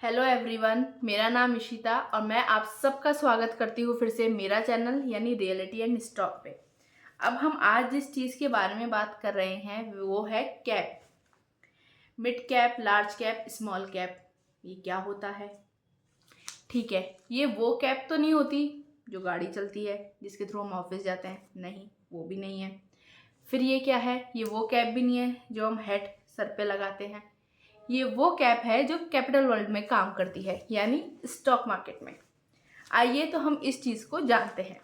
Hello everyone, मेरा नाम इशिता और मैं आप सबका स्वागत करती हूँ फिर से मेरा चैनल यानी रियलिटी एंड स्टॉक पे। अब हम आज जिस चीज़ के बारे में बात कर रहे हैं वो है cap. Mid cap, large cap, small cap, ये क्या होता है? ठीक है, ये वो कैप तो नहीं होती जो गाड़ी चलती है, जिसके थ्रू हम ऑफिस जाते हैं, नहीं वो भी नहीं है। फिर ये क्या है? ये वो कैप भी नहीं है जो हम हेड सर पे लगाते हैं। ये वो कैप है जो कैपिटल वर्ल्ड में काम करती है यानी स्टॉक मार्केट में। आइए तो हम इस चीज़ को जानते हैं।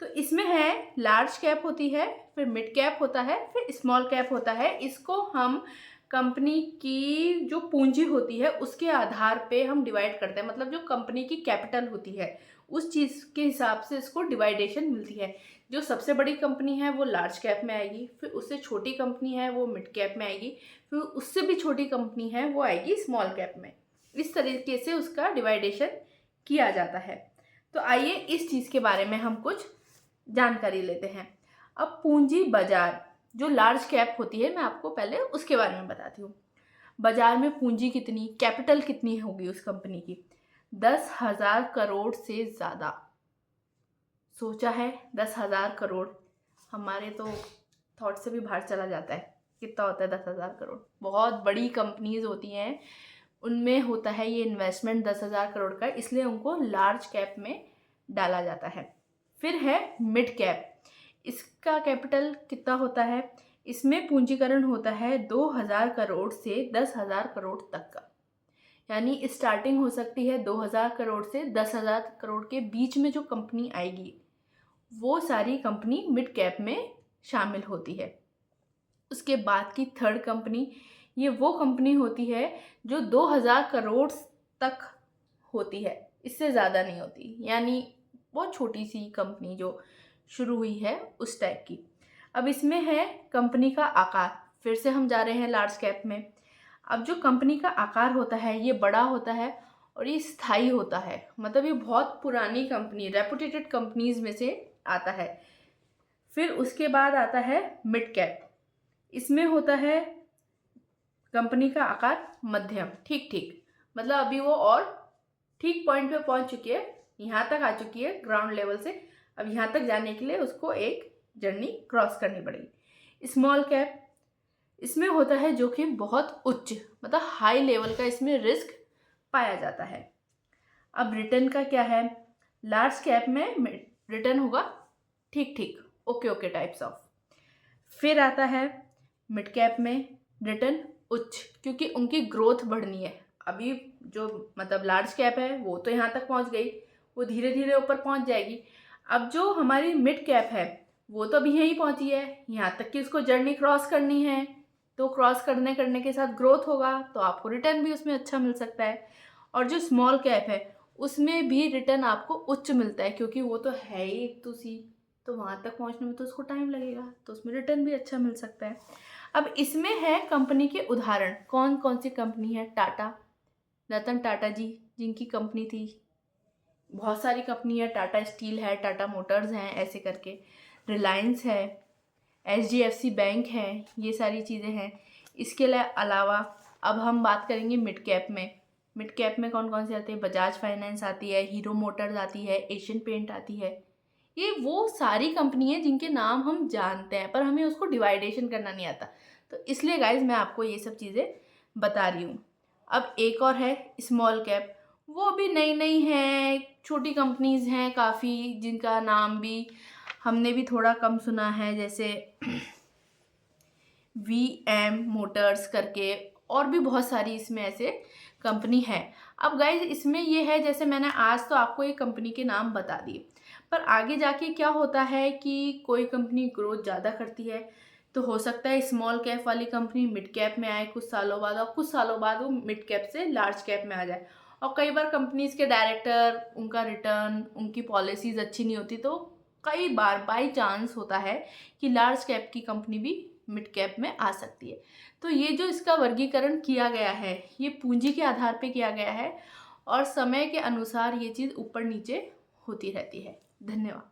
तो इसमें है लार्ज कैप होती है, फिर मिड कैप होता है, फिर स्मॉल कैप होता है। इसको हम कंपनी की जो पूंजी होती है उसके आधार पे हम डिवाइड करते हैं, मतलब जो कंपनी की कैपिटल होती है उस चीज़ के हिसाब से इसको डिवाइडेशन मिलती है। जो सबसे बड़ी कंपनी है वो लार्ज कैप में आएगी, फिर उससे छोटी कंपनी है वो मिड कैप में आएगी, फिर उससे भी छोटी कंपनी है वो आएगी स्मॉल कैप में। इस तरीके से उसका डिवाइडेशन किया जाता है। तो आइए इस चीज़ के बारे में हम कुछ जानकारी लेते हैं। अब पूंजी बाजार जो लार्ज कैप होती है, मैं आपको पहले उसके बारे में बताती हूँ। बाजार में पूंजी कितनी, कैपिटल कितनी होगी उस कंपनी की? 10,000 करोड़ से ज़्यादा। सोचा है 10,000 करोड़, हमारे तो थॉट से भी बाहर चला जाता है। कितना होता है 10,000 करोड़? बहुत बड़ी कंपनीज होती हैं, उनमें होता है ये इन्वेस्टमेंट 10,000 करोड़ का, इसलिए उनको लार्ज कैप में डाला जाता है। फिर है मिड कैप। इसका कैपिटल कितना होता है? इसमें पूंजीकरण होता है 2,000 करोड़ से 10,000 करोड़ तक का, यानी स्टार्टिंग हो सकती है 2,000 करोड़ से 10,000 करोड़ के बीच में जो कंपनी आएगी वो सारी कंपनी मिड कैप में शामिल होती है। उसके बाद की थर्ड कंपनी, ये वो कंपनी होती है जो 2,000 करोड़ तक होती है, इससे ज़्यादा नहीं होती, यानी बहुत छोटी सी कंपनी जो शुरू हुई है उस टाइप की। अब इसमें है कंपनी का आकार। फिर से हम जा रहे हैं लार्ज कैप में। अब जो कंपनी का आकार होता है ये बड़ा होता है और ये स्थायी होता है, मतलब ये बहुत पुरानी कंपनी, रेपुटेटेड कंपनीज में से आता है। फिर उसके बाद आता है मिड कैप। इसमें होता है कंपनी का आकार मध्यम, ठीक ठीक, मतलब अभी वो और ठीक पॉइंट पे पहुंच चुकी है, यहाँ तक आ चुकी है ग्राउंड लेवल से। अब यहाँ तक जाने के लिए उसको एक जर्नी क्रॉस करनी पड़ेगी। स्मॉल कैप, इसमें होता है जोखिम बहुत उच्च, मतलब हाई लेवल का इसमें रिस्क पाया जाता है। अब रिटर्न का क्या है? लार्ज कैप में रिटर्न होगा ठीक ठीक, ओके ओके टाइप्स ऑफ। फिर आता है मिड कैप में रिटर्न उच्च, क्योंकि उनकी ग्रोथ बढ़नी है। अभी जो मतलब लार्ज कैप है वो तो यहाँ तक पहुँच गई, वो धीरे धीरे ऊपर पहुँच जाएगी। अब जो हमारी मिड कैप है वो तो अभी यहीं पहुँची है, यहाँ तक कि उसको जर्नी क्रॉस करनी है, तो क्रॉस करने करने के साथ ग्रोथ होगा तो आपको रिटर्न भी उसमें अच्छा मिल सकता है। और जो स्मॉल कैप है उसमें भी रिटर्न आपको उच्च मिलता है, क्योंकि वो तो है ही एक तो सी, तो वहाँ तक पहुँचने में तो उसको टाइम लगेगा, तो उसमें रिटर्न भी अच्छा मिल सकता है। अब इसमें है कंपनी के उदाहरण, कौन कौन सी कंपनी है? टाटा, रतन टाटा जी जिनकी कंपनी थी, बहुत सारी कंपनी है, टाटा स्टील है, टाटा मोटर्स हैं, ऐसे करके रिलायंस है, HDFC बैंक है, ये सारी चीज़ें हैं। इसके अलावा अब हम बात करेंगे मिड कैप में। मिड कैप में कौन कौन सी आती है? बजाज फाइनेंस आती है, हीरो मोटर्स आती है, एशियन पेंट आती है। ये वो सारी कंपनी है जिनके नाम हम जानते हैं पर हमें उसको डिवाइडेशन करना नहीं आता, तो इसलिए गाइज मैं आपको ये सब चीज़ें बता रही हूँ। अब एक और है स्मॉल कैप, वो भी नई नई है, छोटी कंपनीज हैं काफ़ी, जिनका नाम भी हमने भी थोड़ा कम सुना है, जैसे VM मोटर्स करके, और भी बहुत सारी इसमें ऐसे कंपनी है। अब गाइज इसमें ये है, जैसे मैंने आज तो आपको ये कंपनी के नाम बता दिए, पर आगे जाके क्या होता है कि कोई कंपनी ग्रोथ ज़्यादा करती है तो हो सकता है स्मॉल कैप वाली कंपनी मिड कैप में आए कुछ सालों बाद, और कुछ सालों बाद वो मिड कैप से लार्ज कैप में आ जाए। और कई बार कंपनीज के डायरेक्टर, उनका रिटर्न, उनकी पॉलिसीज अच्छी नहीं होती, तो कई बार बाई चांस होता है कि लार्ज कैप की कंपनी भी मिड कैप में आ सकती है। तो ये जो इसका वर्गीकरण किया गया है ये पूंजी के आधार पे किया गया है और समय के अनुसार ये चीज़ ऊपर नीचे होती रहती है। धन्यवाद।